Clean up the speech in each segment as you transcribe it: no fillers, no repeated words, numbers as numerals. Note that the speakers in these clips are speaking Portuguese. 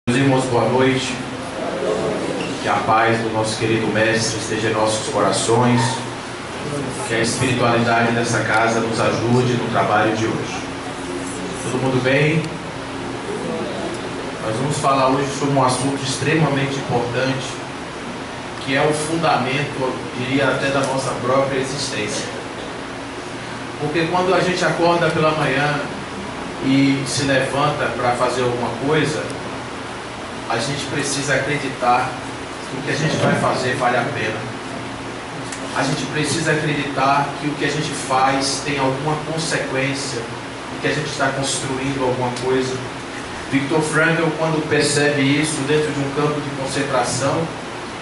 Meus irmãos, boa noite. Que a paz do nosso querido Mestre esteja em nossos corações. Que a espiritualidade dessa casa nos ajude no trabalho de hoje. Todo mundo bem? Nós vamos falar hoje sobre um assunto extremamente importante, que é o fundamento, eu diria até da nossa própria existência. Porque quando a gente acorda pela manhã e se levanta para fazer alguma coisa, a gente precisa acreditar que o que a gente vai fazer vale a pena. A gente precisa acreditar que o que a gente faz tem alguma consequência, que a gente está construindo alguma coisa. Viktor Frankl, quando percebe isso dentro de um campo de concentração,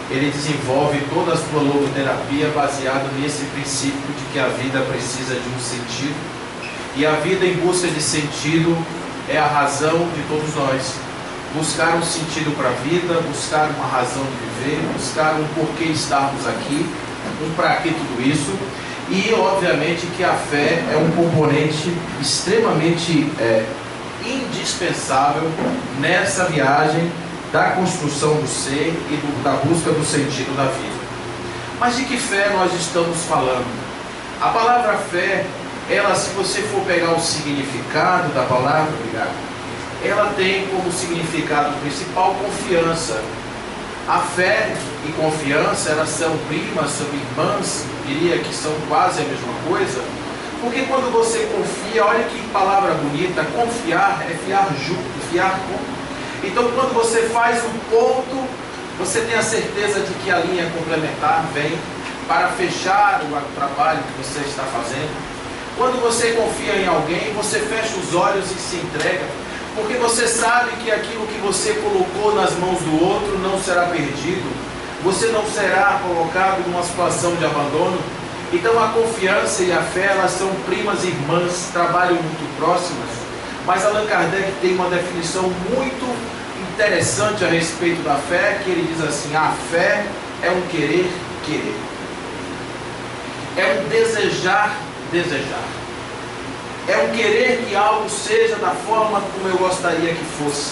ele desenvolve toda a sua logoterapia baseada nesse princípio de que a vida precisa de um sentido. E a vida em busca de sentido é a razão de todos nós. Buscar um sentido para a vida, buscar uma razão de viver, buscar um porquê estarmos aqui, um para que tudo isso. E obviamente que a fé é um componente extremamente indispensável nessa viagem da construção do ser e da busca do sentido da vida. Mas de que fé nós estamos falando? A palavra fé, ela, se você for pegar o significado da palavra, ela tem como significado principal confiança. A fé e confiança, elas são primas, são irmãs, diria que são quase a mesma coisa, porque quando você confia, olha que palavra bonita, confiar é fiar junto, fiar com. Então quando você faz um ponto, você tem a certeza de que a linha complementar vem para fechar o trabalho que você está fazendo. Quando você confia em alguém, você fecha os olhos e se entrega, porque você sabe que aquilo que você colocou nas mãos do outro não será perdido, você não será colocado numa situação de abandono. Então a confiança e a fé, elas são primas irmãs, trabalham muito próximas. Mas Allan Kardec tem uma definição muito interessante a respeito da fé, que ele diz assim: a fé é um querer, querer. É um desejar, desejar. É um querer que algo seja da forma como eu gostaria que fosse.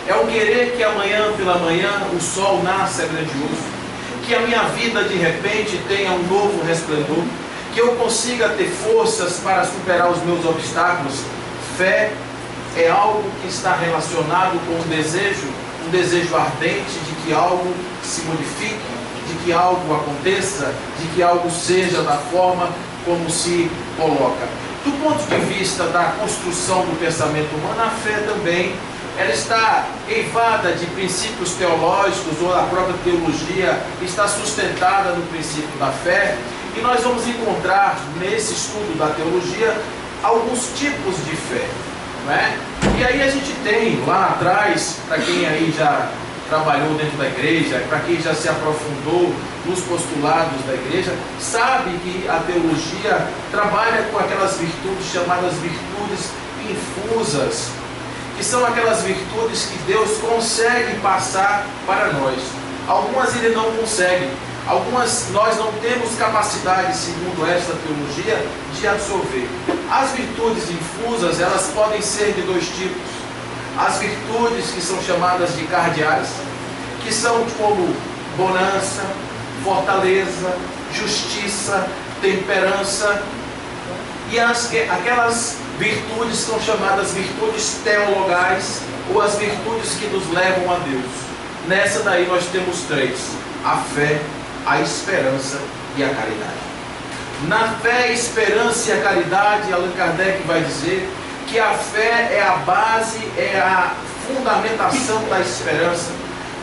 É um querer que amanhã pela manhã o sol nasça grandioso. Que a minha vida de repente tenha um novo resplendor. Que eu consiga ter forças para superar os meus obstáculos. Fé é algo que está relacionado com um desejo ardente de que algo se modifique, de que algo aconteça, de que algo seja da forma como se coloca. Do ponto de vista da construção do pensamento humano, a fé também, ela está eivada de princípios teológicos, ou a própria teologia está sustentada no princípio da fé, e nós vamos encontrar nesse estudo da teologia alguns tipos de fé, não é? E aí a gente tem lá atrás, para quem aí já trabalhou dentro da igreja, para quem já se aprofundou nos postulados da igreja, sabe que a teologia trabalha com aquelas virtudes chamadas virtudes infusas, que são aquelas virtudes que Deus consegue passar para nós. Algumas ele não consegue, algumas nós não temos capacidade, segundo esta teologia, de absorver. As virtudes infusas, elas podem ser de dois tipos. As virtudes que são chamadas de cardeais, que são como bonança, fortaleza, justiça, temperança, e aquelas virtudes são chamadas virtudes teologais, ou as virtudes que nos levam a Deus. Nessa daí nós temos três: a fé, a esperança e a caridade. Na fé, a esperança e a caridade, Allan Kardec vai dizer que a fé é a base, é a fundamentação da esperança,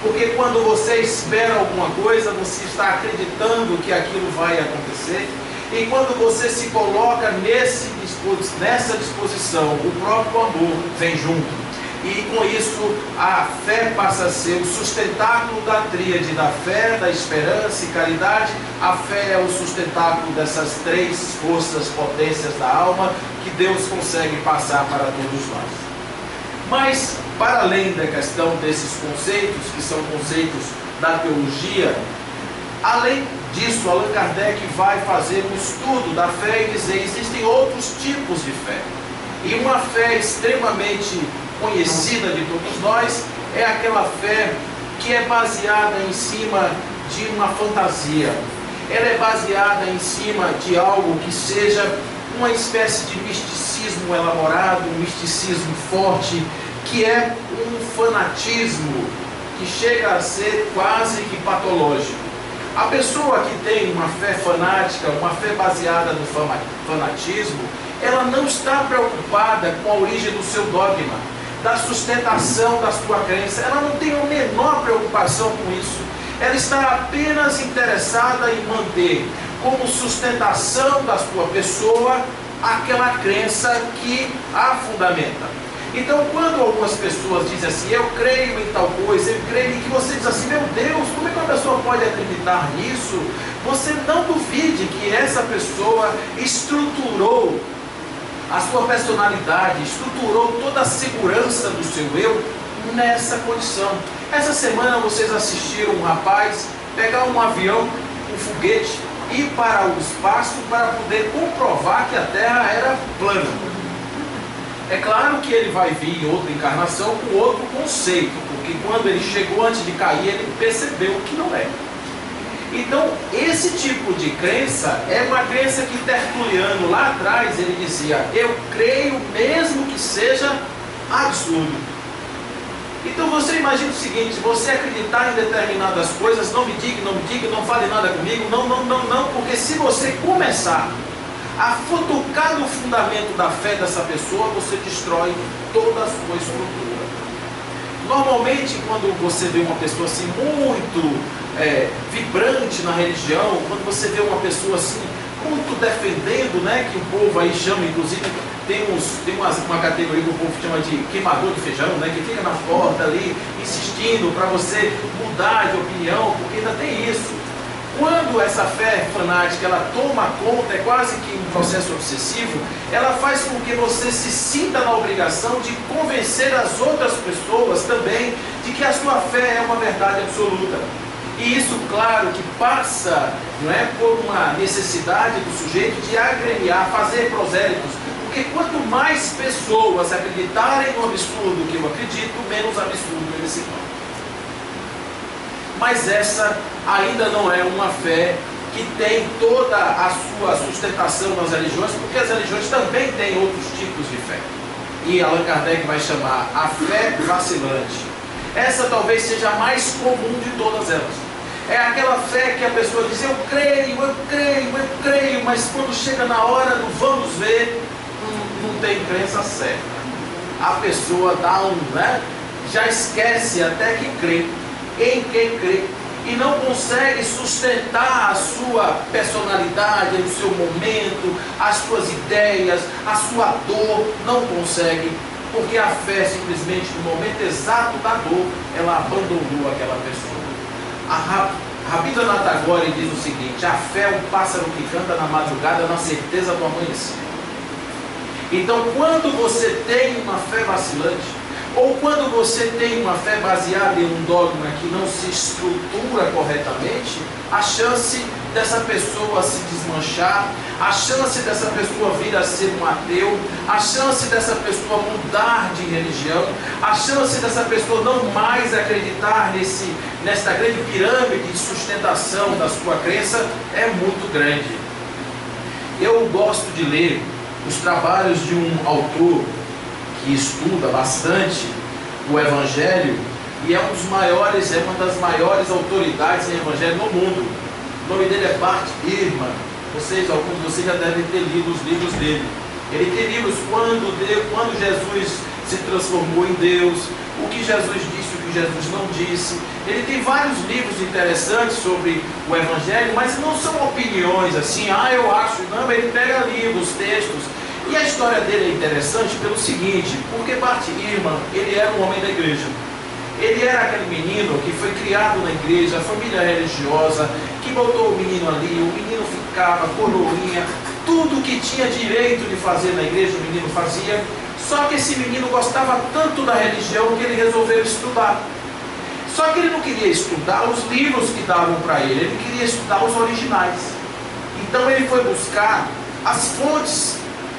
porque quando você espera alguma coisa, você está acreditando que aquilo vai acontecer, e quando você se coloca nessa disposição, o próprio amor vem junto, e com isso a fé passa a ser o sustentáculo da tríade da fé, da esperança e caridade. A fé é o sustentáculo dessas três forças, potências da alma, que Deus consegue passar para todos nós. Mas, para além da questão desses conceitos, que são conceitos da teologia, além disso, Allan Kardec vai fazer um estudo da fé e dizer: existem outros tipos de fé. E uma fé extremamente conhecida de todos nós é aquela fé que é baseada em cima de uma fantasia. Ela é baseada em cima de algo que seja uma espécie de misticismo elaborado, um misticismo forte, que é um fanatismo que chega a ser quase que patológico. A pessoa que tem uma fé fanática, uma fé baseada no fanatismo, ela não está preocupada com a origem do seu dogma, da sustentação da sua crença. Ela não tem a menor preocupação com isso. Ela está apenas interessada em manter como sustentação da sua pessoa aquela crença que a fundamenta. Então, quando algumas pessoas dizem assim, eu creio em tal coisa, eu creio em que você diz assim, meu Deus, como é que uma pessoa pode acreditar nisso? Você não duvide que essa pessoa estruturou a sua personalidade, estruturou toda a segurança do seu eu nessa condição. Essa semana vocês assistiram um rapaz pegar um avião, um foguete, ir para o espaço para poder comprovar que a Terra era plana. É claro que ele vai vir em outra encarnação com outro conceito, porque quando ele chegou antes de cair, ele percebeu que não é. Então, esse tipo de crença é uma crença que Tertuliano lá atrás ele dizia, eu creio mesmo que seja absurdo. Então você imagina o seguinte, você acreditar em determinadas coisas, não me diga, não fale nada comigo, não, porque se você começar a futucar no fundamento da fé dessa pessoa, você destrói toda a sua estrutura. Normalmente, quando você vê uma pessoa assim muito vibrante na religião, quando você vê uma pessoa assim muito defendendo, né, que o povo aí chama, inclusive, tem uma categoria que o povo chama de queimador de feijão, né, que fica na porta ali, insistindo para você mudar de opinião, porque ainda tem isso. Quando essa fé fanática ela toma conta, é quase que um processo obsessivo, ela faz com que você se sinta na obrigação de convencer as outras pessoas também de que a sua fé é uma verdade absoluta. E isso, claro, que passa, não é, por uma necessidade do sujeito de agremiar, fazer prosélitos. Porque quanto mais pessoas acreditarem no absurdo que eu acredito, menos absurdo eles se tornam. Mas essa ainda não é uma fé que tem toda a sua sustentação nas religiões, porque as religiões também têm outros tipos de fé. E Allan Kardec vai chamar a fé vacilante. Essa talvez seja a mais comum de todas elas. É aquela fé que a pessoa diz, eu creio, mas quando chega na hora do vamos ver, não tem crença certa. A pessoa dá já esquece até que crê. Em quem crê, e não consegue sustentar a sua personalidade, o seu momento, as suas ideias, a sua dor, não consegue, porque a fé simplesmente no momento exato da dor, ela abandonou aquela pessoa. A Rabi Dona Tagore diz o seguinte, a fé é um pássaro que canta na madrugada na certeza do amanhecer. Então quando você tem uma fé vacilante, ou quando você tem uma fé baseada em um dogma que não se estrutura corretamente, a chance dessa pessoa se desmanchar, a chance dessa pessoa vir a ser um ateu, a chance dessa pessoa mudar de religião, a chance dessa pessoa não mais acreditar nesta grande pirâmide de sustentação da sua crença é muito grande. Eu gosto de ler os trabalhos de um autor que estuda bastante o Evangelho e é uma das maiores autoridades em Evangelho no mundo. O nome dele é Bart Ehrman. Alguns de vocês já devem ter lido os livros dele. Ele tem livros quando Jesus se transformou em Deus, o que Jesus disse, o que Jesus não disse. Ele tem vários livros interessantes sobre o Evangelho, mas não são opiniões assim, eu acho, não, ele pega livros, textos. E a história dele é interessante pelo seguinte, porque Bart Ehrman, ele era um homem da igreja. Ele era aquele menino que foi criado na igreja, família religiosa, que botou o menino ali, o menino ficava, coroinha, tudo que tinha direito de fazer na igreja, o menino fazia. Só que esse menino gostava tanto da religião que ele resolveu estudar. Só que ele não queria estudar os livros que davam para ele queria estudar os originais. Então ele foi buscar as fontes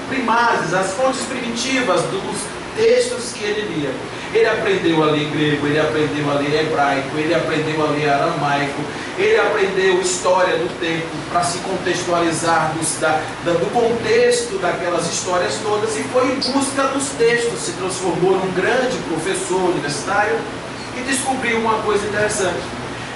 primárias, as fontes primitivas dos textos que ele lia. Ele aprendeu a ler grego, ele aprendeu a ler hebraico, ele aprendeu a ler aramaico, ele aprendeu história do tempo para se contextualizar do contexto daquelas histórias todas, e foi em busca dos textos, se transformou num grande professor universitário e descobriu uma coisa interessante,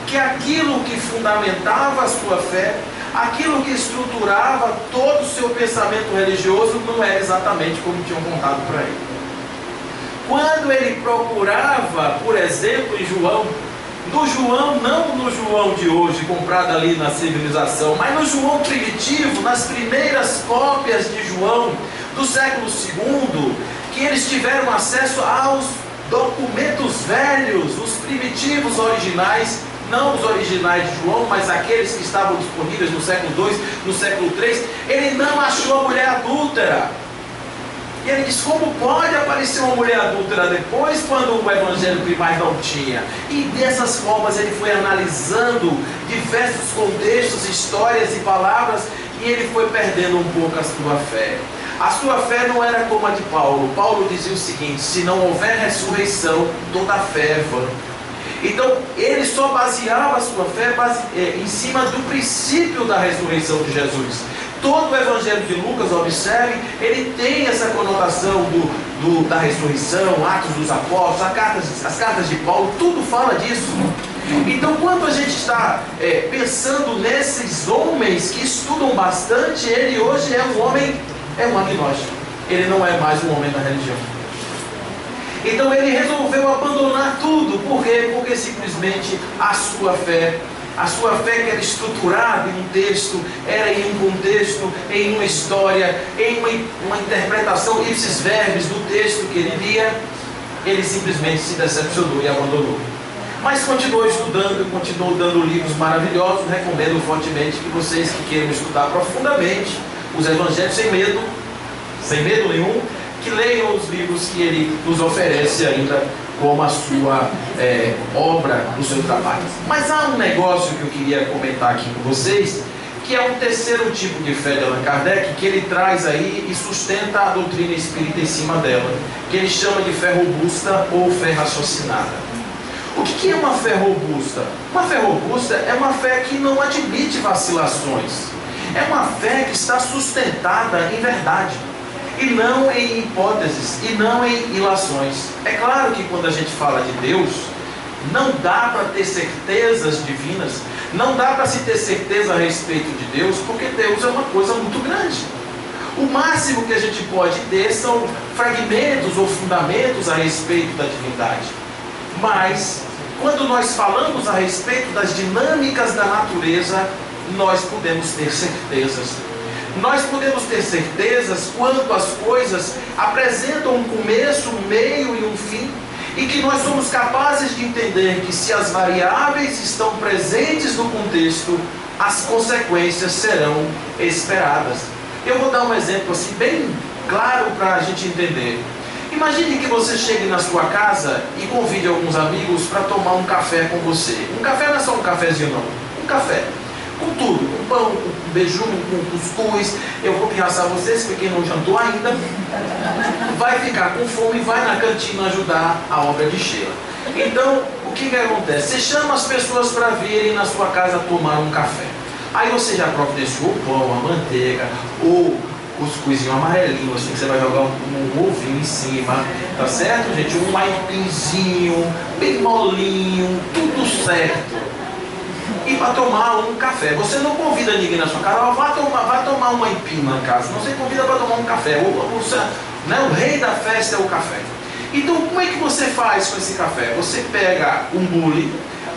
que aquilo que fundamentava a sua fé, aquilo que estruturava todo o seu pensamento religioso, não era exatamente como tinham contado para ele. Quando ele procurava, por exemplo, em João, no João, não no João de hoje, comprado ali na civilização, mas no João primitivo, nas primeiras cópias de João, do século II, que eles tiveram acesso aos documentos velhos, os primitivos originais, não os originais de João, mas aqueles que estavam disponíveis no século II, no século III, ele não achou a mulher adúltera. E ele diz, como pode aparecer uma mulher adúltera depois, quando o evangelho primário não tinha? E dessas formas ele foi analisando diversos contextos, histórias e palavras, e ele foi perdendo um pouco a sua fé. A sua fé não era como a de Paulo. Paulo dizia o seguinte: se não houver ressurreição, toda a fé é vã. Então ele só baseava a sua fé em cima do princípio da ressurreição de Jesus. Todo o evangelho de Lucas, observe, ele tem essa conotação da ressurreição, Atos dos Apóstolos, as cartas de Paulo, tudo fala disso. Então, quando a gente está pensando nesses homens que estudam bastante, ele hoje é um homem, é um agnóstico. Ele não é mais um homem da religião. Então ele resolveu abandonar tudo. Por quê? Porque simplesmente a sua fé que era estruturada em um texto, era em um contexto, em uma história, em uma interpretação ipsis verbis do texto que ele lia, ele simplesmente se decepcionou e abandonou. Mas continuou estudando, continuou dando livros maravilhosos. Recomendo fortemente que vocês que queiram estudar profundamente os evangelhos sem medo nenhum, que leiam os livros que ele nos oferece ainda como a sua obra, o seu trabalho. Mas há um negócio que eu queria comentar aqui com vocês, que é um terceiro tipo de fé de Allan Kardec, que ele traz aí e sustenta a doutrina espírita em cima dela, que ele chama de fé robusta ou fé raciocinada. O que é uma fé robusta? Uma fé robusta é uma fé que não admite vacilações. É uma fé que está sustentada em verdade, e não em hipóteses, e não em ilações. É claro que quando a gente fala de Deus, não dá para ter certezas divinas, não dá para se ter certeza a respeito de Deus, porque Deus é uma coisa muito grande. O máximo que a gente pode ter são fragmentos ou fundamentos a respeito da divindade. Mas, quando nós falamos a respeito das dinâmicas da natureza, nós podemos ter certezas. Nós podemos ter certezas quando as coisas apresentam um começo, um meio e um fim, e que nós somos capazes de entender que se as variáveis estão presentes no contexto, as consequências serão esperadas. Eu vou dar um exemplo assim bem claro para a gente entender. Imagine que você chegue na sua casa e convide alguns amigos para tomar um café com você. Um café não é só um cafezinho não, um café. Com tudo, com pão, com bejume, com cuscuz. Eu vou pirraçar vocês, porque quem não jantou ainda vai ficar com fome e vai na cantina ajudar a obra de Sheila. Então, o que acontece? Você chama as pessoas para virem na sua casa tomar um café. Aí você já providenciou o pão, a manteiga, ou cuscuzinho amarelinho, assim, que você vai jogar um ovinho em cima, tá certo, gente? Um aipinzinho, bem molinho, tudo certo. E para tomar um café. Você não convida ninguém na sua casa, vai tomar uma aipim na casa. Não, você convida para tomar um café. O rei da festa é o café. Então, como é que você faz com esse café? Você pega um bule,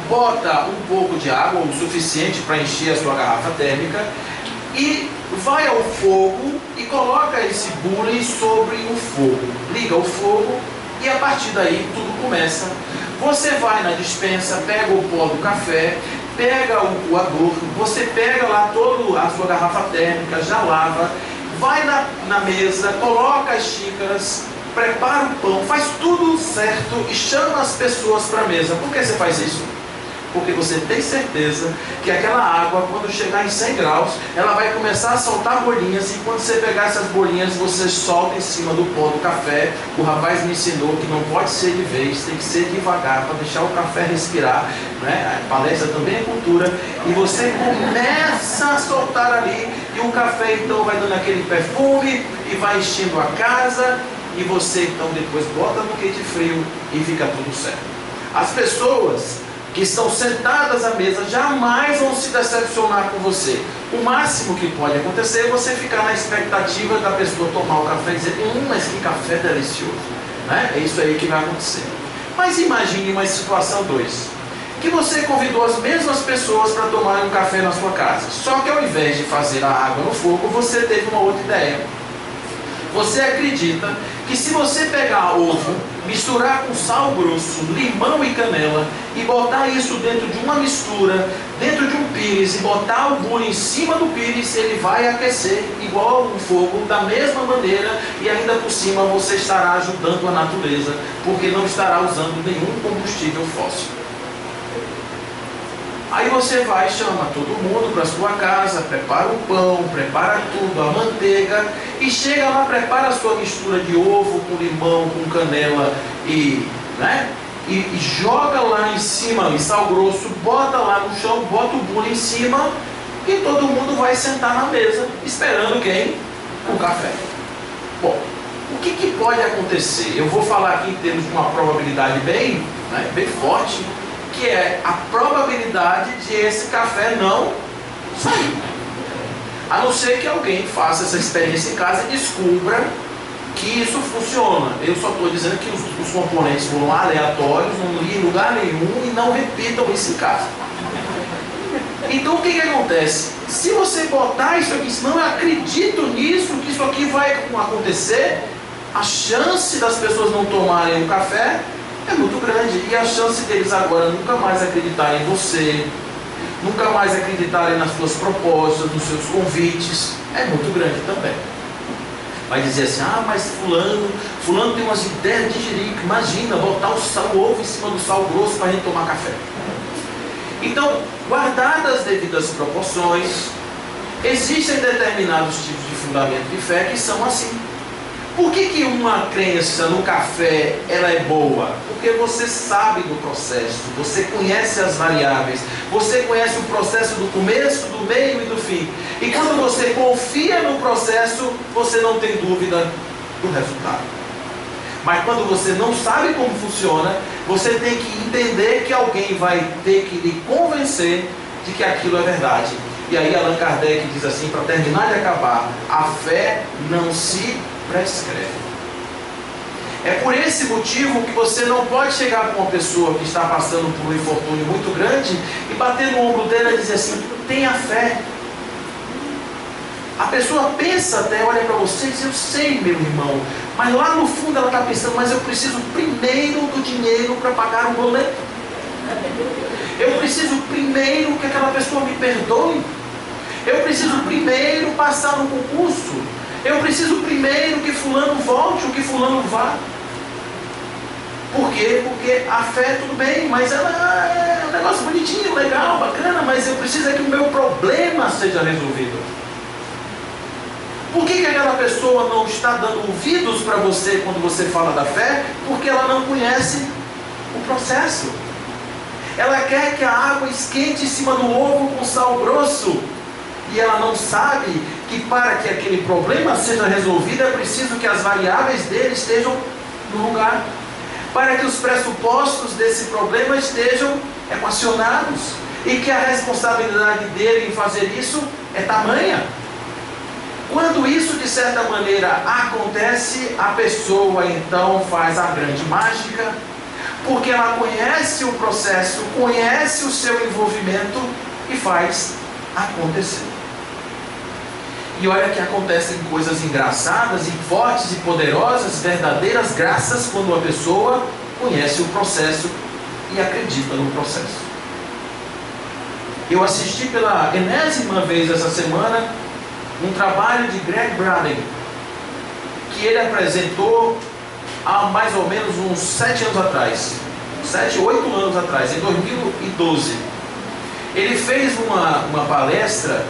bota um pouco de água, o suficiente para encher a sua garrafa térmica, e vai ao fogo e coloca esse bule sobre o fogo. Liga o fogo e a partir daí tudo começa. Você vai na despensa, pega o pó do café, pega o coador, você pega lá toda a sua garrafa térmica, já lava, vai na mesa, coloca as xícaras, prepara o pão, faz tudo certo e chama as pessoas para a mesa. Por que você faz isso? Porque você tem certeza que aquela água, quando chegar em 100 graus, ela vai começar a soltar bolinhas, e quando você pegar essas bolinhas, você solta em cima do pó do café. O rapaz me ensinou que não pode ser de vez, tem que ser devagar, para deixar o café respirar, né? A palestra também é cultura, e você começa a soltar ali, e o café então vai dando aquele perfume, e vai enchendo a casa, e você então depois bota no quente frio, e fica tudo certo. As pessoas que estão sentadas à mesa jamais vão se decepcionar com você. O máximo que pode acontecer é você ficar na expectativa da pessoa tomar o café e dizer: mas que café delicioso, né? É isso aí que vai acontecer. Mas imagine uma situação 2, que você convidou as mesmas pessoas para tomarem um café na sua casa, só que ao invés de fazer a água no fogo, você teve uma outra ideia. Você acredita que se você pegar ovo, misturar com sal grosso, limão e canela, e botar isso dentro de uma mistura, dentro de um pires, e botar o bule em cima do pires, ele vai aquecer igual um fogo, da mesma maneira, e ainda por cima você estará ajudando a natureza, porque não estará usando nenhum combustível fóssil. Aí você vai, chama todo mundo para a sua casa, prepara o pão, prepara tudo, a manteiga, e chega lá, prepara a sua mistura de ovo com limão, com canela e joga lá em cima, em sal grosso, bota lá no chão, bota o bule em cima, e todo mundo vai sentar na mesa, esperando quem? O café. Bom, o que pode acontecer? Eu vou falar aqui em termos de uma probabilidade bem forte, que é a probabilidade de esse café não sair. A não ser que alguém faça essa experiência em casa e descubra que isso funciona. Eu só estou dizendo que os componentes foram aleatórios, não li em lugar nenhum, e não repitam isso em casa. Então o que acontece? Se você botar isso aqui, se não eu acredito nisso, que isso aqui vai acontecer, a chance das pessoas não tomarem o café é muito grande, e a chance deles agora nunca mais acreditarem em você, nunca mais acreditarem nas suas propostas, nos seus convites, é muito grande também. Vai dizer assim: mas fulano tem umas ideias de jirico, imagina, botar o ovo em cima do sal grosso para a gente tomar café. Então, guardadas as devidas proporções, existem determinados tipos de fundamento de fé que são assim. Por que uma crença no café ela é boa? Porque você sabe do processo, você conhece as variáveis, você conhece o processo do começo, do meio e do fim. E quando você confia no processo, você não tem dúvida do resultado. Mas quando você não sabe como funciona, você tem que entender que alguém vai ter que lhe convencer de que aquilo é verdade. E aí Allan Kardec diz assim, para terminar de acabar: a fé não se prescreve. É por esse motivo que você não pode chegar com uma pessoa que está passando por um infortúnio muito grande e bater no ombro dela e dizer assim: tenha fé. A pessoa pensa até, olha para você e diz: eu sei, meu irmão, mas lá no fundo ela está pensando: mas eu preciso primeiro do dinheiro para pagar o boleto. Eu preciso primeiro que aquela pessoa me perdoe. Eu preciso primeiro passar no concurso. Eu preciso primeiro que fulano volte ou que fulano vá. Por quê? Porque a fé, tudo bem, mas ela é um negócio bonitinho, legal, bacana, mas eu preciso é que o meu problema seja resolvido. Por que aquela pessoa não está dando ouvidos para você quando você fala da fé? Porque ela não conhece o processo. Ela quer que a água esquente em cima do ovo com sal grosso. E ela não sabe que para que aquele problema seja resolvido é preciso que as variáveis dele estejam no lugar. Para que os pressupostos desse problema estejam equacionados. E que a responsabilidade dele em fazer isso é tamanha. Quando isso de certa maneira acontece, a pessoa então faz a grande mágica, porque ela conhece o processo, conhece o seu envolvimento e faz acontecer. E olha que acontecem coisas engraçadas e fortes e poderosas, verdadeiras graças, quando a pessoa conhece o processo e acredita no processo. Eu assisti pela enésima vez essa semana um trabalho de Greg Braden, que ele apresentou há mais ou menos uns 7 anos atrás, 7, 8 anos atrás, em 2012. Ele fez uma palestra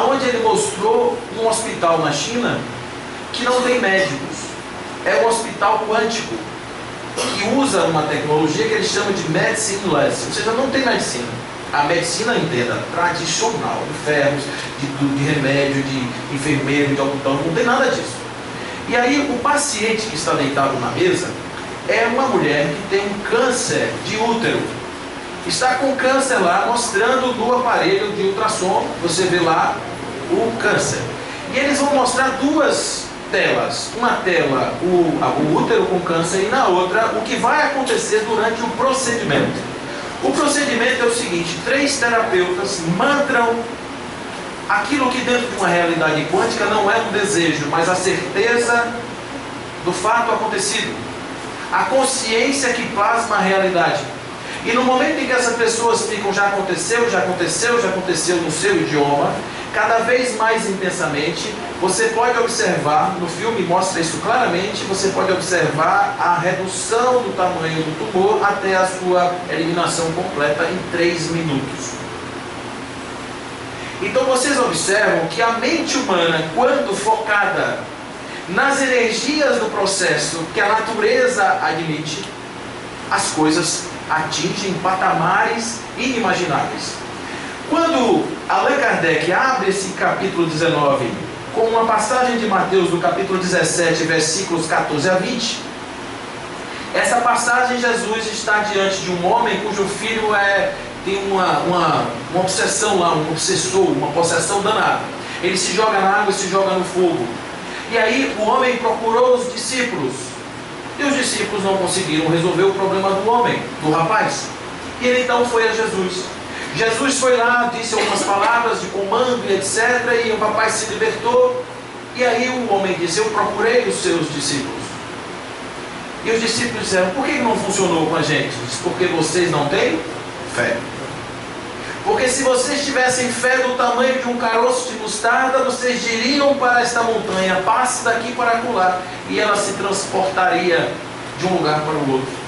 onde ele mostrou um hospital na China que não tem médicos. É um hospital quântico, que usa uma tecnologia que eles chamam de medicine-less, ou seja, não tem medicina. A medicina, entenda, tradicional, de ferros, de remédio, de enfermeiro, de algodão, não tem nada disso. E aí o paciente que está deitado na mesa é uma mulher que tem um câncer de útero. Está com câncer lá, mostrando no aparelho de ultrassom, você vê lá o câncer. E eles vão mostrar duas telas. Uma tela, o útero com câncer, e na outra, o que vai acontecer durante o procedimento. O procedimento é o seguinte: 3 terapeutas mantram aquilo que dentro de uma realidade quântica não é um desejo, mas a certeza do fato acontecido. A consciência que plasma a realidade. E no momento em que essas pessoas ficam, já aconteceu, já aconteceu, já aconteceu no seu idioma, cada vez mais intensamente, você pode observar, no filme mostra isso claramente, você pode observar a redução do tamanho do tumor até a sua eliminação completa em 3 minutos. Então vocês observam que a mente humana, quando focada nas energias do processo que a natureza admite, as coisas atingem patamares inimagináveis. Quando Allan Kardec abre esse capítulo 19 com uma passagem de Mateus do capítulo 17, versículos 14 a 20, essa passagem, Jesus está diante de um homem cujo filho tem uma obsessão lá, um obsessor, uma possessão danada. Ele se joga na água e se joga no fogo. E aí o homem procurou os discípulos. E os discípulos não conseguiram resolver o problema do homem, do rapaz. E ele então foi a Jesus. Jesus foi lá, disse algumas palavras de comando e etc. E o rapaz se libertou. E aí o homem disse: eu procurei os seus discípulos. E os discípulos disseram: por que não funcionou com a gente? Diz: porque vocês não têm fé. Porque se vocês tivessem fé do tamanho de um caroço de mostarda, vocês diriam para esta montanha: passe daqui para acolá, e ela se transportaria de um lugar para o outro.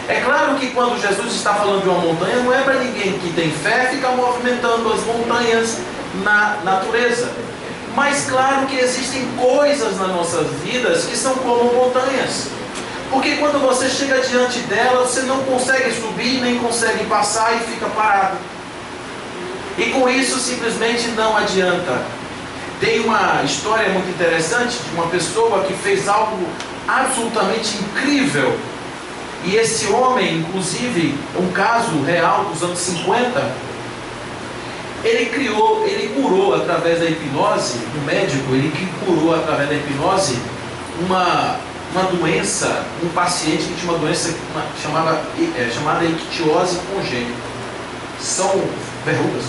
É claro que quando Jesus está falando de uma montanha, não é para ninguém que tem fé ficar movimentando as montanhas na natureza. Mas claro que existem coisas nas nossas vidas que são como montanhas. Porque quando você chega diante dela, você não consegue subir, nem consegue passar e fica parado. E com isso simplesmente não adianta. Tem uma história muito interessante de uma pessoa que fez algo absolutamente incrível. E esse homem, inclusive, um caso real dos anos 50, ele curou através da hipnose, um médico, ele curou através da hipnose uma doença, um paciente que tinha uma doença chamada ictiose congênita. São verrugas.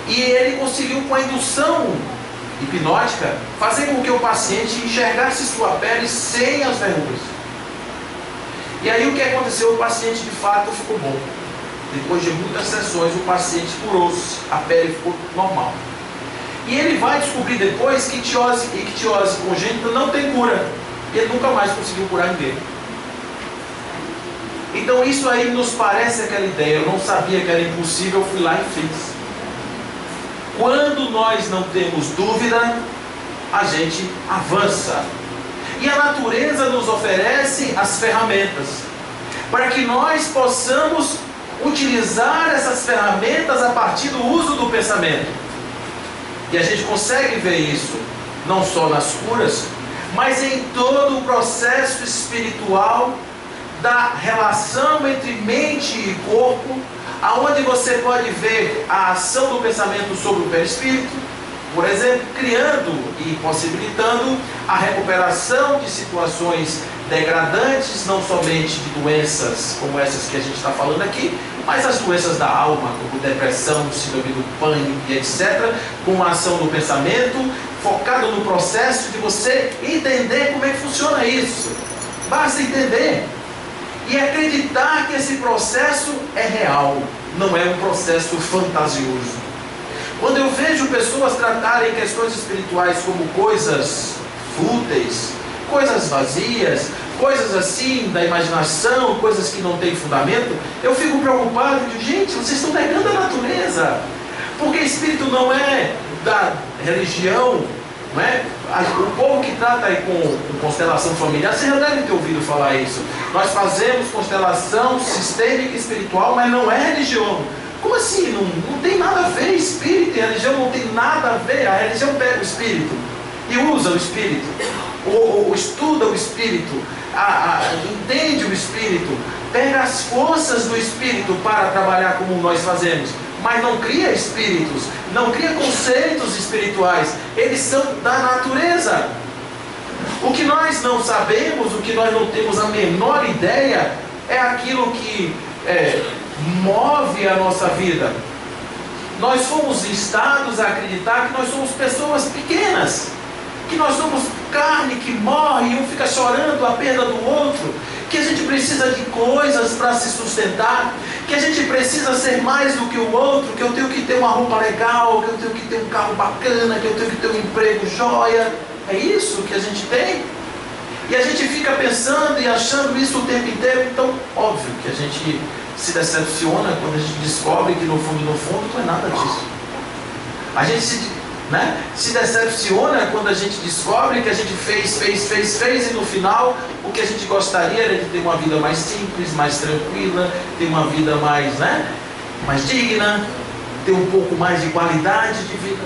E ele conseguiu, com a indução hipnótica, fazer com que o paciente enxergasse sua pele sem as verrugas. E aí o que aconteceu? O paciente de fato ficou bom. Depois de muitas sessões, o paciente curou-se, a pele ficou normal. E ele vai descobrir depois que ictiose congênita não tem cura. E ele nunca mais conseguiu curar ninguém. Então isso aí nos parece aquela ideia: eu não sabia que era impossível, eu fui lá e fiz. Quando nós não temos dúvida, a gente avança. E a natureza nos oferece as ferramentas para que nós possamos utilizar essas ferramentas a partir do uso do pensamento. E a gente consegue ver isso não só nas curas, mas em todo o processo espiritual da relação entre mente e corpo, aonde você pode ver a ação do pensamento sobre o perispírito, por exemplo, criando e possibilitando a recuperação de situações degradantes, não somente de doenças como essas que a gente está falando aqui, mas as doenças da alma, como depressão, síndrome do pânico e etc., com a ação do pensamento, focado no processo de você entender como é que funciona isso. Basta entender e acreditar que esse processo é real, não é um processo fantasioso. Quando eu vejo pessoas tratarem questões espirituais como coisas fúteis, coisas vazias, coisas assim, da imaginação, coisas que não têm fundamento, eu fico preocupado, gente, vocês estão negando a natureza, porque espírito não é da religião, não é? O povo que trata aí com constelação familiar, vocês já devem ter ouvido falar isso. Nós fazemos constelação sistêmica e espiritual, mas não é religião. Como assim? Não tem nada a ver espírito e religião, não tem nada a ver. A religião pega o espírito e usa o espírito, ou estuda o espírito, entende o espírito, pega as forças do espírito para trabalhar como nós fazemos, mas não cria espíritos, não cria conceitos espirituais, eles são da natureza. O que nós não sabemos, o que nós não temos a menor ideia, é aquilo que move a nossa vida. Nós fomos instados a acreditar que nós somos pessoas pequenas, que nós somos carne que morre e um fica chorando a perda do outro, que a gente precisa de coisas para se sustentar, que a gente precisa ser mais do que o outro, que eu tenho que ter uma roupa legal, que eu tenho que ter um carro bacana, que eu tenho que ter um emprego joia. É isso que a gente tem. E a gente fica pensando e achando isso o tempo inteiro. Então, óbvio que a gente se decepciona quando a gente descobre que no fundo não é nada disso. A gente se decepciona quando a gente descobre que a gente fez e no final o que a gente gostaria era de ter uma vida mais simples, mais tranquila, ter uma vida mais digna, ter um pouco mais de qualidade de vida.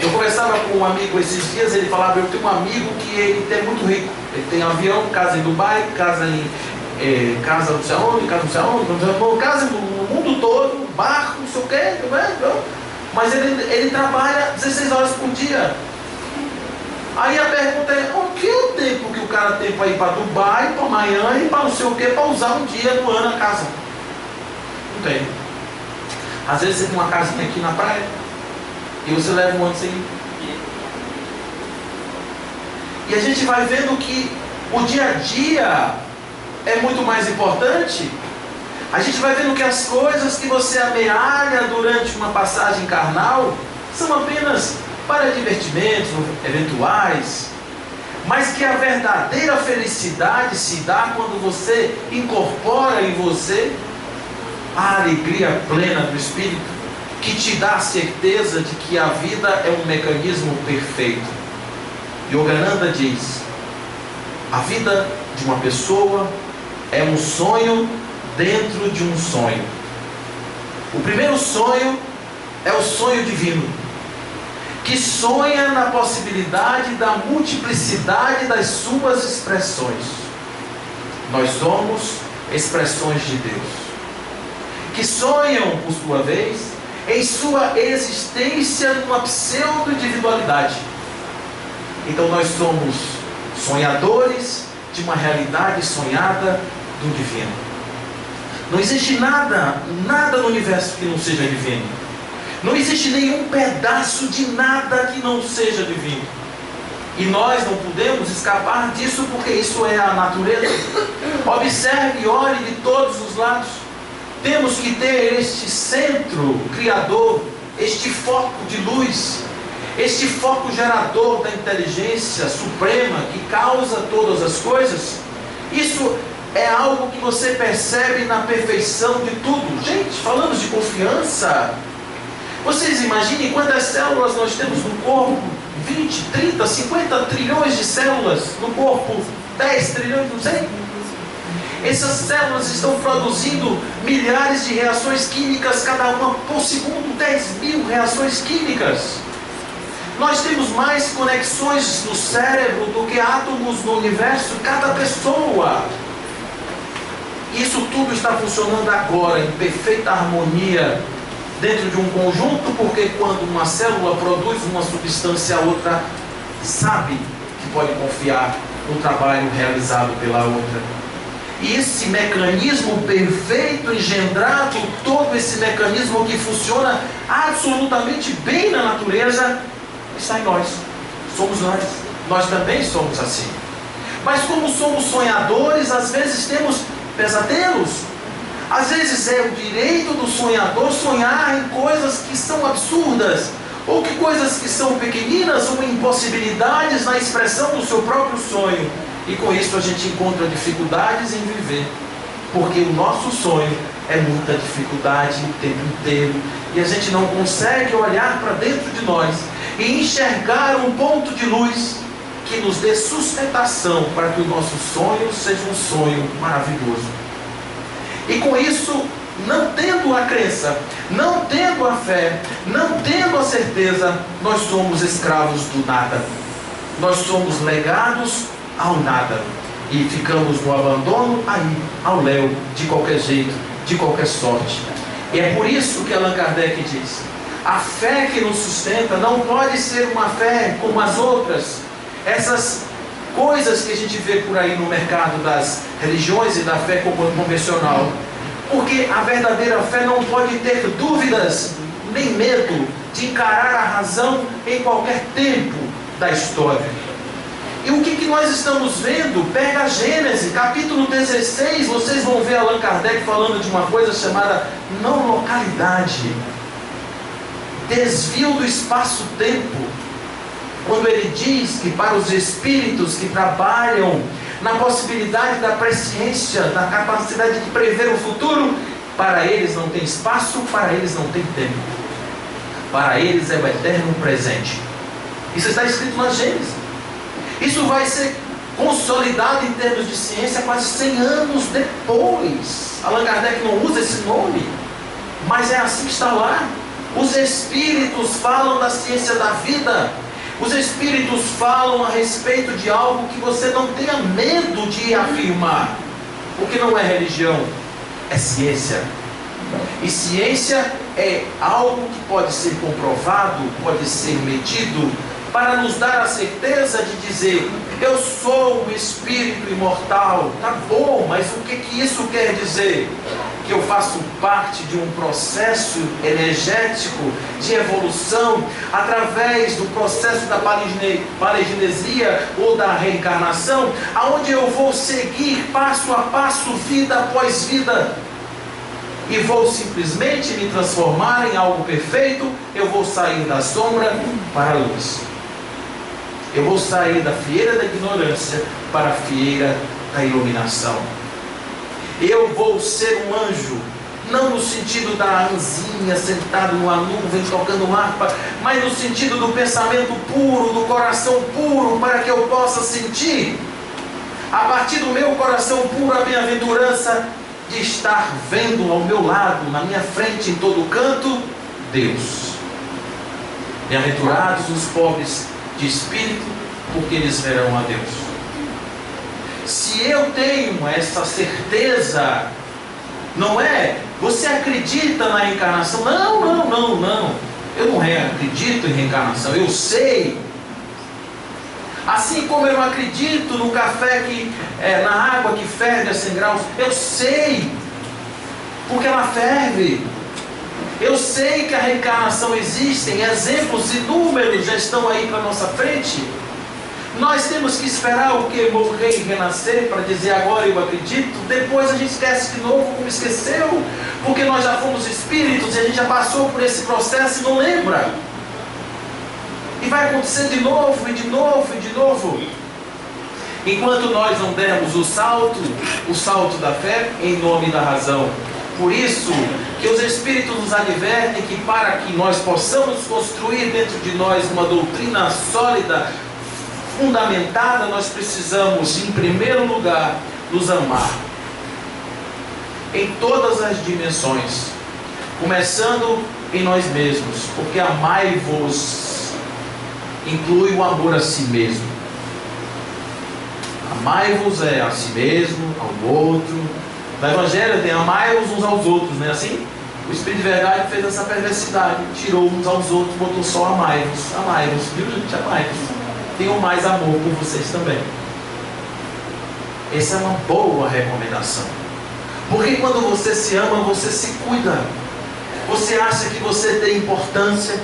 Eu conversava com um amigo esses dias, ele falava, eu tenho um amigo que ele é muito rico, ele tem avião, casa em Dubai, casa não sei aonde, casa no mundo todo, barco, não sei o quê, mas ele trabalha 16 horas por dia. Aí a pergunta é, o que é o tempo que o cara tem para ir para Dubai, para Miami, para não sei o que, para usar um dia no ano a casa? Não tem. Às vezes você tem uma casinha aqui na praia e você leva um ano sem ir. E a gente vai vendo que o dia a dia é muito mais importante. A gente vai vendo que as coisas que você amealha durante uma passagem carnal são apenas para divertimentos eventuais, mas que a verdadeira felicidade se dá quando você incorpora em você a alegria plena do Espírito, que te dá a certeza de que a vida é um mecanismo perfeito. Yogananda diz, a vida de uma pessoa é um sonho dentro de um sonho. O primeiro sonho é o sonho divino, que sonha na possibilidade da multiplicidade das suas expressões. Nós somos expressões de Deus, que sonham, por sua vez, em sua existência numa pseudo-individualidade. Então nós somos sonhadores de uma realidade sonhada do divino. Não existe nada no universo que não seja divino. Não existe nenhum pedaço de nada que não seja divino. E nós não podemos escapar disso, porque isso é a natureza. Observe e olhe de todos os lados. Temos que ter este centro criador, este foco de luz, este foco gerador da inteligência suprema que causa todas as coisas. Isso é algo que você percebe na perfeição de tudo. Gente, falamos de confiança. Vocês imaginem quantas células nós temos no corpo? 20, 30, 50 trilhões de células no corpo, 10 trilhões, não sei. Essas células estão produzindo milhares de reações químicas, cada uma por segundo, 10.000 reações químicas. Nós temos mais conexões no cérebro do que átomos no universo, cada pessoa. Isso tudo está funcionando agora em perfeita harmonia dentro de um conjunto, porque quando uma célula produz uma substância, a outra sabe que pode confiar no trabalho realizado pela outra. E esse mecanismo perfeito, engendrado, todo esse mecanismo que funciona absolutamente bem na natureza, está em nós. Somos nós. Nós também somos assim. Mas como somos sonhadores, às vezes temos pesadelos. Às vezes é o direito do sonhador sonhar em coisas que são absurdas, ou que coisas que são pequeninas ou impossibilidades na expressão do seu próprio sonho. E com isso a gente encontra dificuldades em viver, porque o nosso sonho é muita dificuldade o tempo inteiro, e a gente não consegue olhar para dentro de nós e enxergar um ponto de luz que nos dê sustentação para que o nosso sonho seja um sonho maravilhoso. E com isso, não tendo a crença, não tendo a fé, não tendo a certeza, nós somos escravos do nada. Nós somos legados ao nada e ficamos no abandono aí, ao léu, de qualquer jeito, de qualquer sorte. E é por isso que Allan Kardec diz: a fé que nos sustenta não pode ser uma fé como as outras, essas coisas que a gente vê por aí no mercado das religiões e da fé convencional. Porque a verdadeira fé não pode ter dúvidas, nem medo de encarar a razão em qualquer tempo da história. E o que nós estamos vendo? Pega a Gênesis, capítulo 16, vocês vão ver Allan Kardec falando de uma coisa chamada não localidade, desvio do espaço-tempo, quando ele diz que para os espíritos que trabalham na possibilidade da presciência, da capacidade de prever o futuro, para eles não tem espaço, para eles não tem tempo, para eles é o eterno presente. Isso está escrito na Gênesis. Isso vai ser consolidado em termos de ciência quase 100 anos depois. Allan Kardec não usa esse nome, mas é assim que está lá. Os espíritos falam da ciência da vida. Os espíritos falam a respeito de algo que você não tenha medo de afirmar, porque não é religião, é ciência. E ciência é algo que pode ser comprovado, pode ser medido, para nos dar a certeza de dizer: eu sou um espírito imortal. Tá bom, mas o que isso quer dizer? Que eu faço parte de um processo energético de evolução através do processo da palegenesia ou da reencarnação, aonde eu vou seguir passo a passo, vida após vida, e vou simplesmente me transformar em algo perfeito. Eu vou sair da sombra para a luz. Eu vou sair da fieira da ignorância para a fieira da iluminação. Eu vou ser um anjo, não no sentido da anzinha sentado numa nuvem tocando harpa, mas no sentido do pensamento puro, do coração puro, para que eu possa sentir, a partir do meu coração puro, a bem-aventurança de estar vendo ao meu lado, na minha frente, em todo canto, Deus. Bem-aventurados os pobres de espírito, porque eles verão a Deus. Se eu tenho essa certeza, não é? Você acredita na reencarnação? Não. Eu não acredito em reencarnação. Eu sei. Assim como eu não acredito no café na água que ferve a 100 graus. Eu sei, porque ela ferve. Eu sei que a reencarnação existe, exemplos inúmeros já estão aí para nossa frente. Nós temos que esperar o que? Morrer e renascer para dizer agora eu acredito. Depois a gente esquece de novo como esqueceu, porque nós já fomos espíritos e a gente já passou por esse processo e não lembra. E vai acontecer de novo e de novo e de novo. Enquanto nós não dermos o salto da fé em nome da razão. Por isso que os Espíritos nos advertem que para que nós possamos construir dentro de nós uma doutrina sólida, fundamentada, nós precisamos, em primeiro lugar, nos amar. Em todas as dimensões. Começando em nós mesmos. Porque amai-vos inclui o amor a si mesmo. Amai-vos é a si mesmo, ao outro. No Evangelho tem amai-vos uns aos outros, não é assim? O Espírito de Verdade fez essa perversidade, tirou uns aos outros, botou só amai-vos, viu gente? Amai-vos. Tenham mais amor por vocês também. Essa é uma boa recomendação. Porque quando você se ama, você se cuida. Você acha que você tem importância.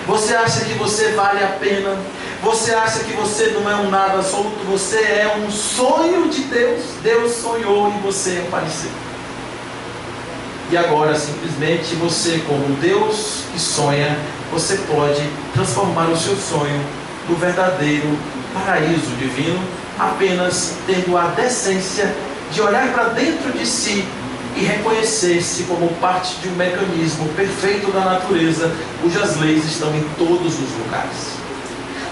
Você acha que você vale a pena. Você acha que você não é um nada absoluto. Você é um sonho de Deus. Deus sonhou e você apareceu. E agora simplesmente você, como Deus que sonha, você pode transformar o seu sonho no verdadeiro paraíso divino apenas tendo a decência de olhar para dentro de si e reconhecer-se como parte de um mecanismo perfeito da natureza, cujas leis estão em todos os lugares.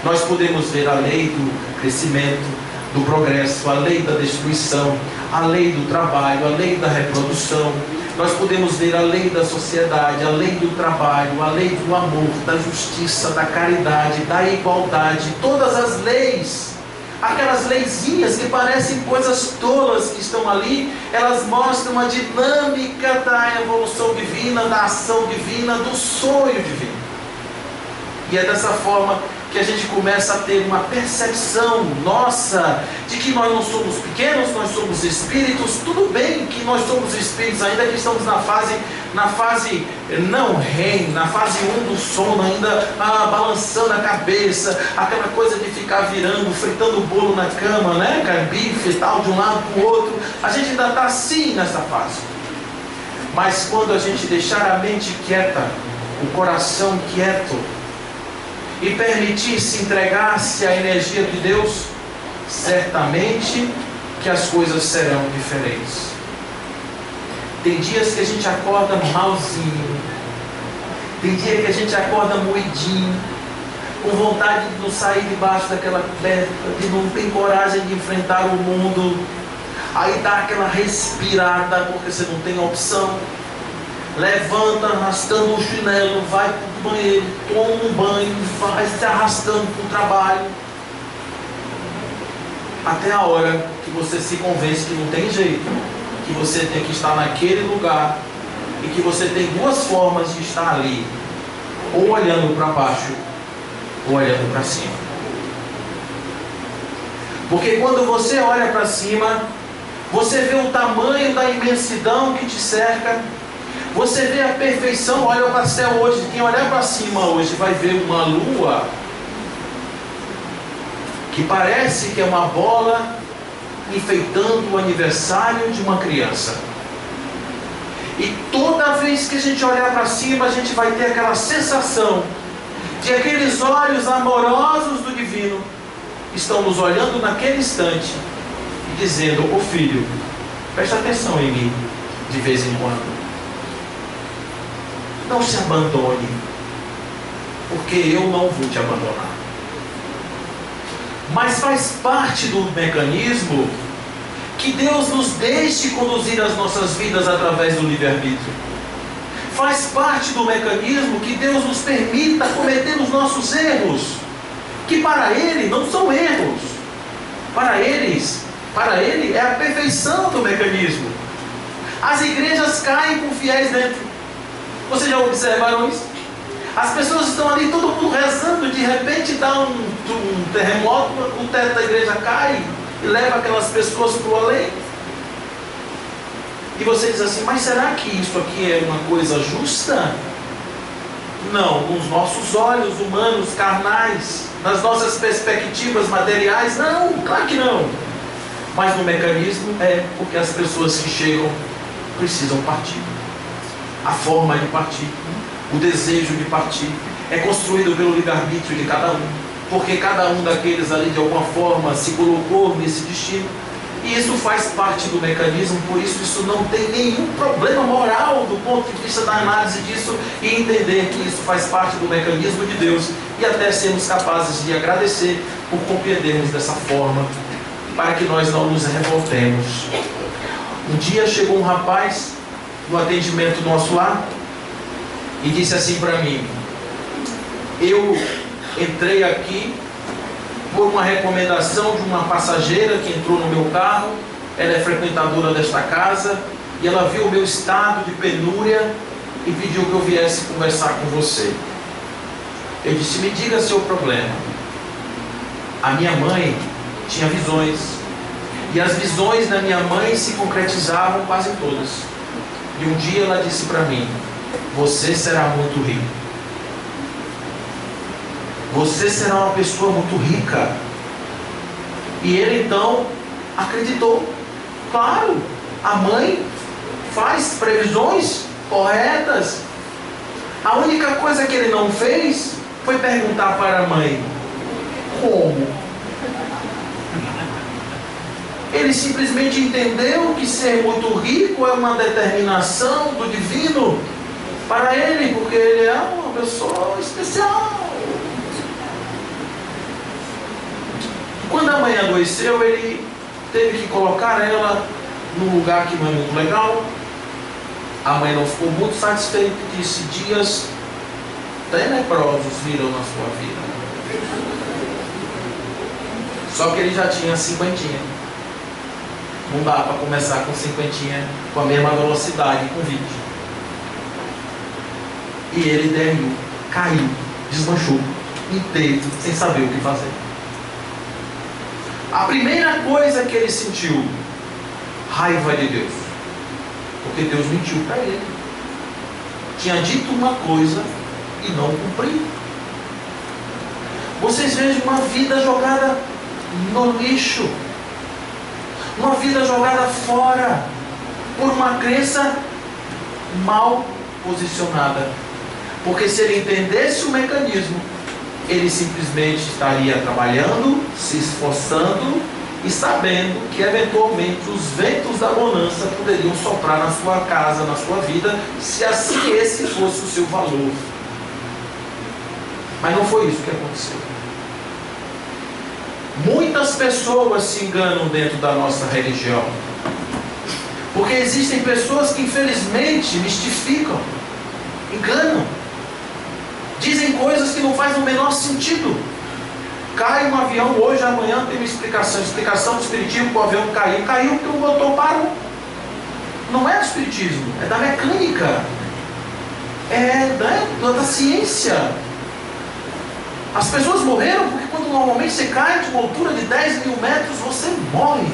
Nós podemos ver a lei do crescimento, do progresso, a lei da destruição, a lei do trabalho, a lei da reprodução. Nós podemos ver a lei da sociedade, a lei do trabalho, a lei do amor, da justiça, da caridade, da igualdade, todas as leis. Aquelas leizinhas que parecem coisas tolas que estão ali, elas mostram a dinâmica da evolução divina, da ação divina, do sonho divino. E é dessa forma que a gente começa a ter uma percepção nossa de que nós não somos pequenos, nós somos espíritos. Tudo bem que nós somos espíritos, ainda que estamos na fase não REM, na fase 1 do sono, ainda balançando a cabeça, aquela coisa de ficar virando, fritando o bolo na cama, né? Bife e tal, de um lado para o outro. A gente ainda está assim nessa fase. Mas quando a gente deixar a mente quieta, o coração quieto, e permitir-se entregar-se à energia de Deus, certamente que as coisas serão diferentes. Tem dias que a gente acorda malzinho, tem dia que a gente acorda moidinho, com vontade de não sair debaixo daquela coberta, de não ter coragem de enfrentar o mundo. Aí dá aquela respirada, porque você não tem opção. Levanta arrastando o chinelo, vai para o banheiro, toma um banho, vai se arrastando para o trabalho, até a hora que você se convence que não tem jeito, que você tem que estar naquele lugar, e que você tem duas formas de estar ali, ou olhando para baixo, ou olhando para cima. Porque quando você olha para cima, você vê o tamanho da imensidão que te cerca. Você vê a perfeição. Olha para o céu hoje. Quem olhar para cima hoje vai ver uma lua que parece que é uma bola enfeitando o aniversário de uma criança. E toda vez que a gente olhar para cima, a gente vai ter aquela sensação de aqueles olhos amorosos do divino estão nos olhando naquele instante e dizendo: ô filho, presta atenção em mim de vez em quando. Não se abandone, porque eu não vou te abandonar. Mas faz parte do mecanismo que Deus nos deixe conduzir as nossas vidas através do livre-arbítrio. Faz parte do mecanismo que Deus nos permita cometer os nossos erros, que para Ele não são erros. Para Ele é a perfeição do mecanismo. As igrejas caem com fiéis dentro. Vocês já observaram isso? As pessoas estão ali, todo mundo rezando, de repente dá um terremoto, o teto da igreja cai e leva aquelas pessoas para o além. E você diz assim: mas será que isso aqui é uma coisa justa? Não, nos nossos olhos humanos, carnais, nas nossas perspectivas materiais, não, claro que não. Mas no mecanismo porque as pessoas que chegam precisam partir. A forma de partir, o desejo de partir, é construído pelo livre-arbítrio de cada um, porque cada um daqueles ali de alguma forma se colocou nesse destino, e isso faz parte do mecanismo. Por isso não tem nenhum problema moral do ponto de vista da análise disso, e entender que isso faz parte do mecanismo de Deus, e até sermos capazes de agradecer por compreendermos dessa forma, para que nós não nos revoltemos. Um dia chegou um rapaz no atendimento nosso lá e disse assim para mim: eu entrei aqui por uma recomendação de uma passageira que entrou no meu carro, ela é frequentadora desta casa, e ela viu o meu estado de penúria e pediu que eu viesse conversar com você. Eu disse: me diga seu problema. A minha mãe tinha visões, e as visões da minha mãe se concretizavam quase todas. E um dia ela disse para mim: você será muito rico. Você será uma pessoa muito rica. E ele então acreditou. Claro, a mãe faz previsões corretas. A única coisa que ele não fez foi perguntar para a mãe: como? Ele simplesmente entendeu que ser muito rico é uma determinação do divino para ele, porque ele é uma pessoa especial. Quando a mãe adoeceu, ele teve que colocar ela num lugar que não é muito legal. A mãe não ficou muito satisfeita e disse: dias tenebrosos virão na sua vida. Só que ele já tinha 50. Não dá para começar com 50 com a mesma velocidade, com 20. E ele caiu, desmanchou, inteiro, sem saber o que fazer. A primeira coisa que ele sentiu, raiva de Deus, porque Deus mentiu para ele. Tinha dito uma coisa e não cumpriu. Vocês vejam uma vida jogada no lixo, uma vida jogada fora por uma crença mal posicionada. Porque se ele entendesse o mecanismo, ele simplesmente estaria trabalhando, se esforçando e sabendo que eventualmente os ventos da bonança poderiam soprar na sua casa, na sua vida, se assim esse fosse o seu valor. Mas não foi isso que aconteceu. Muitas pessoas se enganam dentro da nossa religião, porque existem pessoas que infelizmente mistificam, enganam, dizem coisas que não fazem o menor sentido. Cai um avião hoje, amanhã tem uma explicação do espiritismo que o avião caiu porque o motor parou. Não é do espiritismo, é da mecânica, é da ciência. As pessoas morreram porque quando normalmente você cai de uma altura de 10 mil metros, você morre.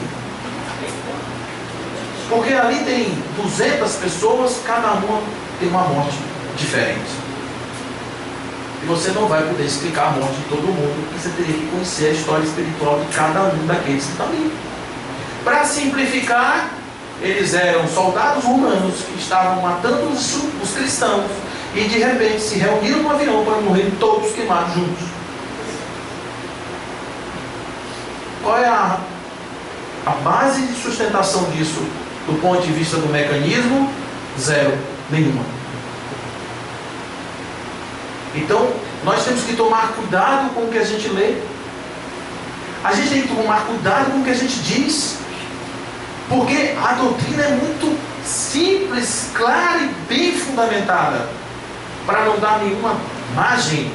Porque ali tem 200 pessoas, cada uma tem uma morte diferente. E você não vai poder explicar a morte de todo mundo, porque você teria que conhecer a história espiritual de cada um daqueles que estão ali. Para simplificar, eles eram soldados romanos que estavam matando os cristãos e de repente se reuniram no avião para morrer todos queimados juntos. Qual é a base de sustentação disso do ponto de vista do mecanismo? Zero, nenhuma. Então, nós temos que tomar cuidado com o que a gente lê. A gente tem que tomar cuidado com o que a gente diz. Porque a doutrina é muito simples, clara e bem fundamentada, para não dar nenhuma margem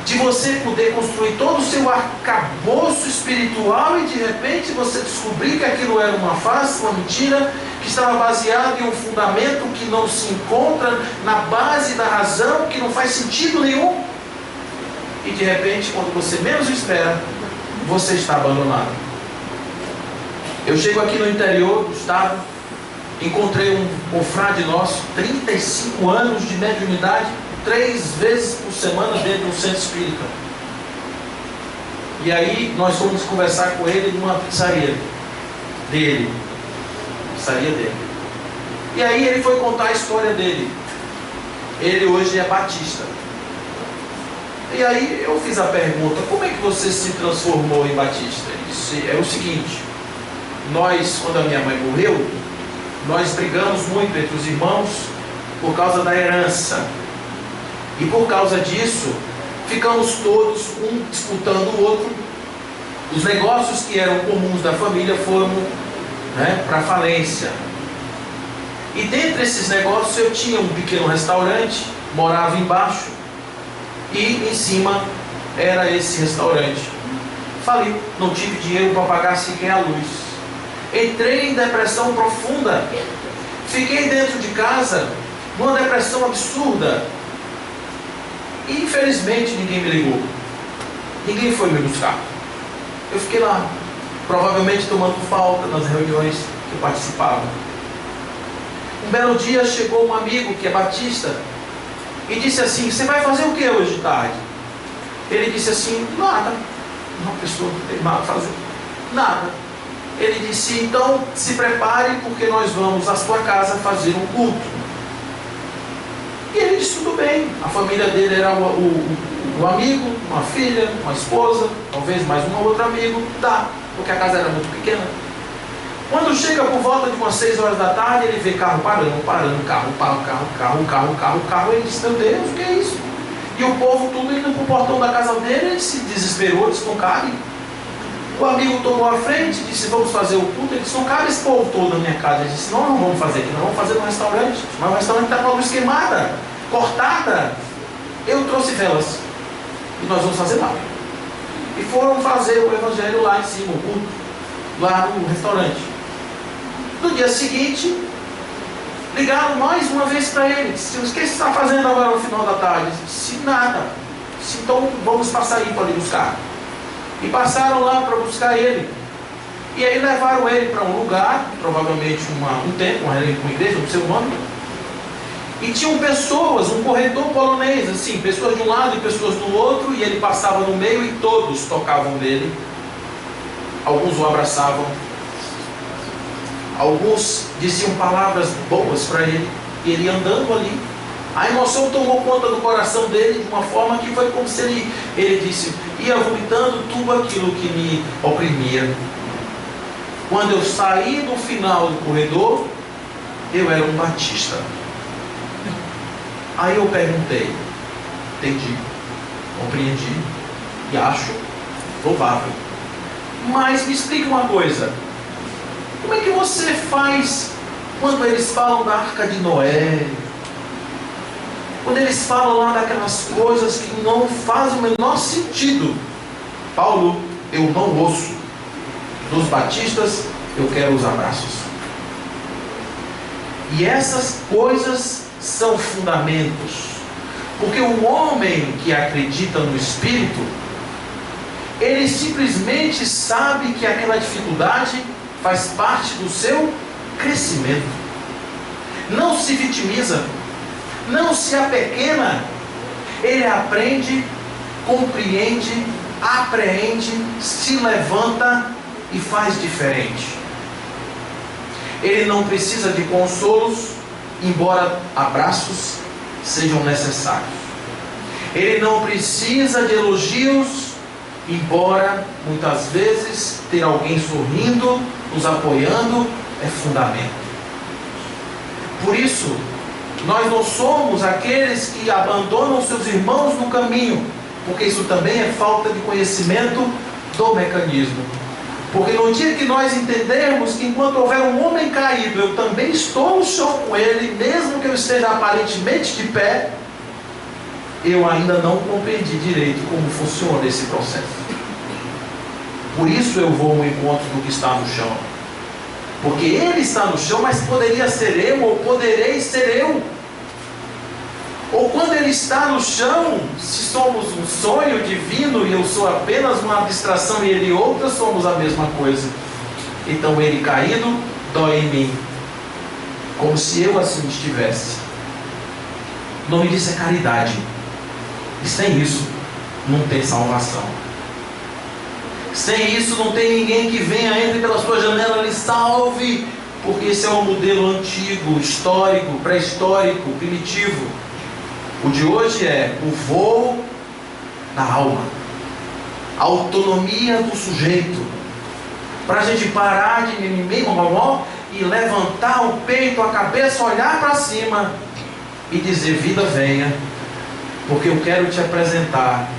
de você poder construir todo o seu arcabouço espiritual e de repente você descobrir que aquilo era uma farsa, uma mentira, que estava baseado em um fundamento que não se encontra na base da razão, que não faz sentido nenhum. E de repente, quando você menos espera, você está abandonado. Eu chego aqui no interior do estado, encontrei um confrade nosso, 35 anos de mediunidade, 3 vezes por semana dentro de um centro espírita. E aí nós fomos conversar com ele numa pizzaria dele. E aí ele foi contar a história dele. Ele hoje é batista. E aí eu fiz a pergunta: como é que você se transformou em batista? Ele disse: é o seguinte, nós, quando a minha mãe morreu, nós brigamos muito entre os irmãos por causa da herança. E por causa disso, ficamos todos um disputando o outro. Os negócios que eram comuns da família foram para falência. E dentre esses negócios eu tinha um pequeno restaurante, morava embaixo, e em cima era esse restaurante. Faliu, não tive dinheiro para pagar sequer a luz. Entrei em depressão profunda. Fiquei dentro de casa, numa depressão absurda. E infelizmente ninguém me ligou. Ninguém foi me buscar. Eu fiquei lá, provavelmente tomando falta nas reuniões que eu participava. Um belo dia chegou um amigo que é batista e disse assim: você vai fazer o que hoje de tarde? Ele disse assim: nada. Uma pessoa não tem nada a fazer. Nada. Ele disse: então se prepare, porque nós vamos à sua casa fazer um culto. E ele disse: tudo bem. A família dele era o amigo, uma filha, uma esposa, talvez mais um outro amigo. Dá, porque a casa era muito pequena. Quando chega por volta de umas 6 horas da tarde, ele vê carro parando, carro. Ele diz: meu Deus, o que é isso? E o povo tudo indo para o portão da casa dele. Ele se desesperou, disse: não cabe. O amigo tomou a frente, disse: vamos fazer o culto. Ele disse: não cabe esse povo todo na minha casa. Ele disse: não vamos fazer aqui, nós vamos fazer no restaurante. Mas o restaurante está com a luz queimada, cortada. Eu trouxe velas e nós vamos fazer lá. E foram fazer o evangelho lá em cima, o culto, lá no restaurante. No dia seguinte, ligaram mais uma vez para ele. Disse: o que você está fazendo agora no final da tarde? Ele disse: nada. Disse: então vamos passar aí para lhe buscar. E passaram lá para buscar ele. E aí levaram ele para um lugar, provavelmente um templo, uma igreja, não sei o nome. E tinham pessoas, um corredor polonês, assim, pessoas de um lado e pessoas do outro, e ele passava no meio e todos tocavam nele. Alguns o abraçavam. Alguns diziam palavras boas para ele. E ele andando ali, a emoção tomou conta do coração dele de uma forma que foi como se ele disse: ia vomitando tudo aquilo que me oprimia. Quando eu saí do final do corredor, eu era um batista. Aí eu perguntei, entendi, compreendi e acho louvável. Mas me explica uma coisa: como é que você faz quando eles falam da Arca de Noé? Quando eles falam lá daquelas coisas que não fazem o menor sentido? Paulo, eu não ouço. Dos batistas, eu quero os abraços. E essas coisas são fundamentos. Porque o homem que acredita no Espírito, ele simplesmente sabe que aquela dificuldade faz parte do seu crescimento. Não se vitimiza, não se apequena. Ele aprende, compreende, apreende, se levanta e faz diferente. Ele não precisa de consolos, embora abraços sejam necessários. Ele não precisa de elogios, embora muitas vezes ter alguém sorrindo, nos apoiando, é fundamento. Por isso, nós não somos aqueles que abandonam seus irmãos no caminho, porque isso também é falta de conhecimento do mecanismo. Porque no dia que nós entendermos que enquanto houver um homem caído, eu também estou no chão com ele, mesmo que eu esteja aparentemente de pé, eu ainda não compreendi direito como funciona esse processo. Por isso eu vou ao encontro do que está no chão. Porque ele está no chão, mas poderia ser eu, ou poderei ser eu. Ou quando ele está no chão, se somos um sonho divino e eu sou apenas uma abstração e ele outra, somos a mesma coisa. Então ele caído dói em mim, como se eu assim estivesse. O nome disso é caridade. E sem isso não tem salvação. Sem isso não tem ninguém que venha, entre pela sua janela e lhe salve, porque esse é um modelo antigo, histórico, pré-histórico, primitivo. O de hoje é o voo da alma, a autonomia do sujeito, para a gente parar de mimimi e levantar o peito, a cabeça, olhar para cima e dizer: vida venha, porque eu quero te apresentar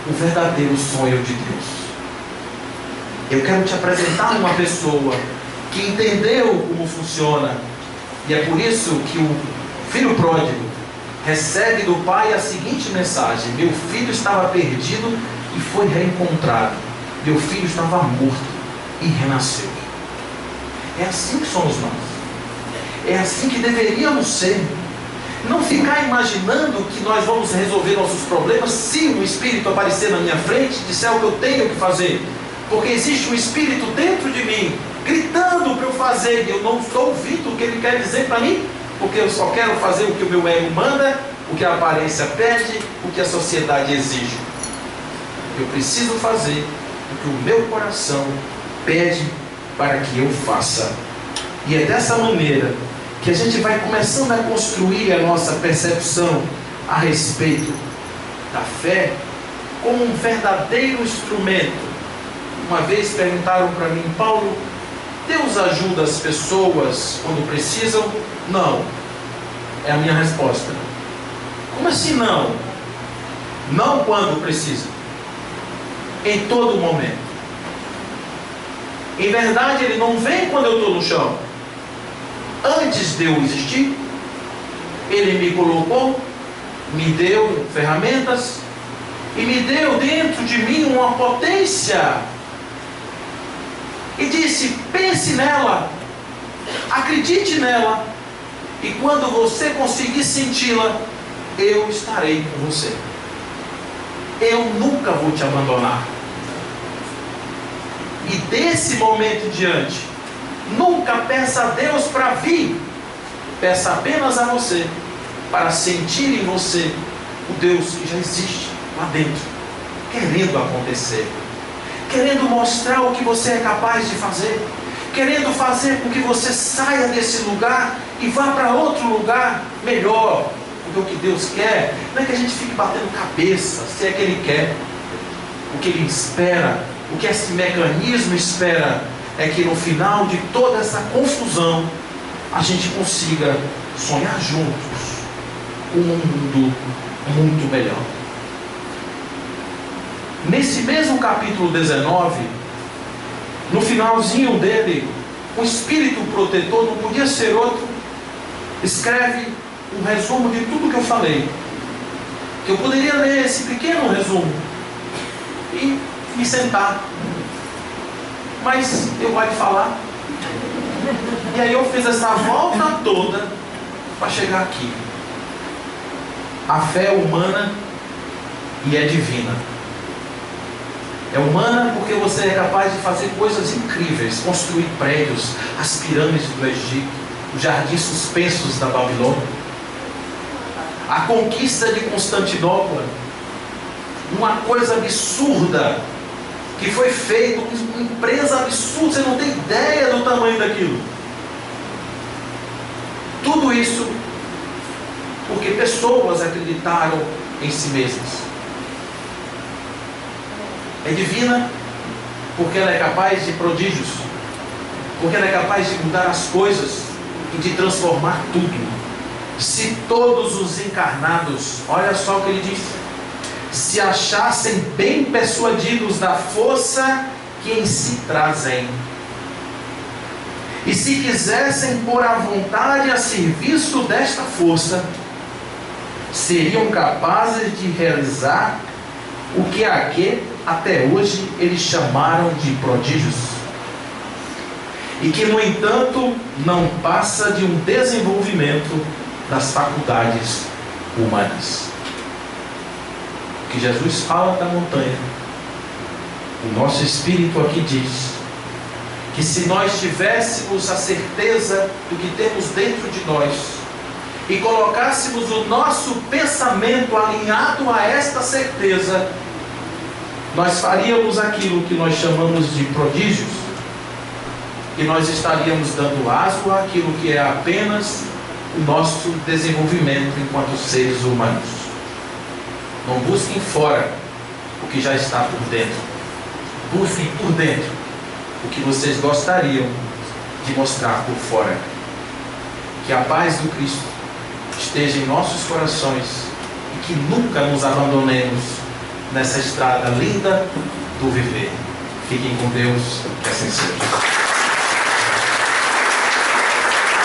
o verdadeiro sonho de Deus. Eu quero te apresentar uma pessoa que entendeu como funciona. E é por isso que o filho pródigo recebe do pai a seguinte mensagem: meu filho estava perdido e foi reencontrado. Meu filho estava morto e renasceu. É assim que somos nós. É assim que deveríamos ser. Não ficar imaginando que nós vamos resolver nossos problemas se o Espírito aparecer na minha frente e disser o que eu tenho que fazer. Porque existe um Espírito dentro de mim, gritando para eu fazer, e eu não estou ouvindo o que ele quer dizer para mim, porque eu só quero fazer o que o meu ego manda, o que a aparência pede, o que a sociedade exige. Eu preciso fazer o que o meu coração pede para que eu faça. E é dessa maneira que a gente vai começando a construir a nossa percepção a respeito da fé como um verdadeiro instrumento. Uma vez perguntaram para mim: Paulo, Deus ajuda as pessoas quando precisam? Não. É a minha resposta. Como assim não? Não quando precisam. Em todo momento. Em verdade, Ele não vem quando eu estou no chão. Antes de eu existir, Ele me colocou, me deu ferramentas e me deu dentro de mim uma potência. E disse: pense nela, acredite nela, e quando você conseguir senti-la, eu estarei com você. Eu nunca vou te abandonar. E desse momento em diante, nunca peça a Deus para vir. Peça apenas a você, para sentir em você o Deus que já existe lá dentro, querendo acontecer, querendo mostrar o que você é capaz de fazer, querendo fazer com que você saia desse lugar e vá para outro lugar melhor. Porque o que Deus quer não é que a gente fique batendo cabeça, se é que Ele quer. O que Ele espera, o que esse mecanismo espera, é que no final de toda essa confusão, a gente consiga sonhar juntos com um mundo muito melhor. Nesse mesmo capítulo 19, no finalzinho dele, o Espírito protetor, não podia ser outro, escreve um resumo de tudo que eu falei. Que eu poderia ler esse pequeno resumo e me sentar, mas eu vou falar. E aí eu fiz essa volta toda para chegar aqui. A fé é humana e é divina. É humana porque você é capaz de fazer coisas incríveis, construir prédios, as pirâmides do Egito, os jardins suspensos da Babilônia, a conquista de Constantinopla, uma coisa absurda que foi feita, uma empresa absurda, você não tem ideia do tamanho daquilo. Tudo isso porque pessoas acreditaram em si mesmas. É divina porque ela é capaz de prodígios, porque ela é capaz de mudar as coisas e de transformar tudo. Se todos os encarnados, olha só o que ele diz, se achassem bem persuadidos da força que em si trazem, e se quisessem pôr a vontade a serviço desta força, seriam capazes de realizar o que aqui até hoje eles chamaram de prodígios, e que no entanto não passa de um desenvolvimento das faculdades humanas. O que Jesus fala da montanha, o nosso Espírito aqui diz que se nós tivéssemos a certeza do que temos dentro de nós e colocássemos o nosso pensamento alinhado a esta certeza, nós faríamos aquilo que nós chamamos de prodígios, e nós estaríamos dando aso àquilo que é apenas o nosso desenvolvimento enquanto seres humanos. Não busquem fora o que já está por dentro. Busquem por dentro o que vocês gostariam de mostrar por fora. Que a paz do Cristo esteja em nossos corações e que nunca nos abandonemos nessa estrada linda do viver. Fiquem com Deus, que assim seja.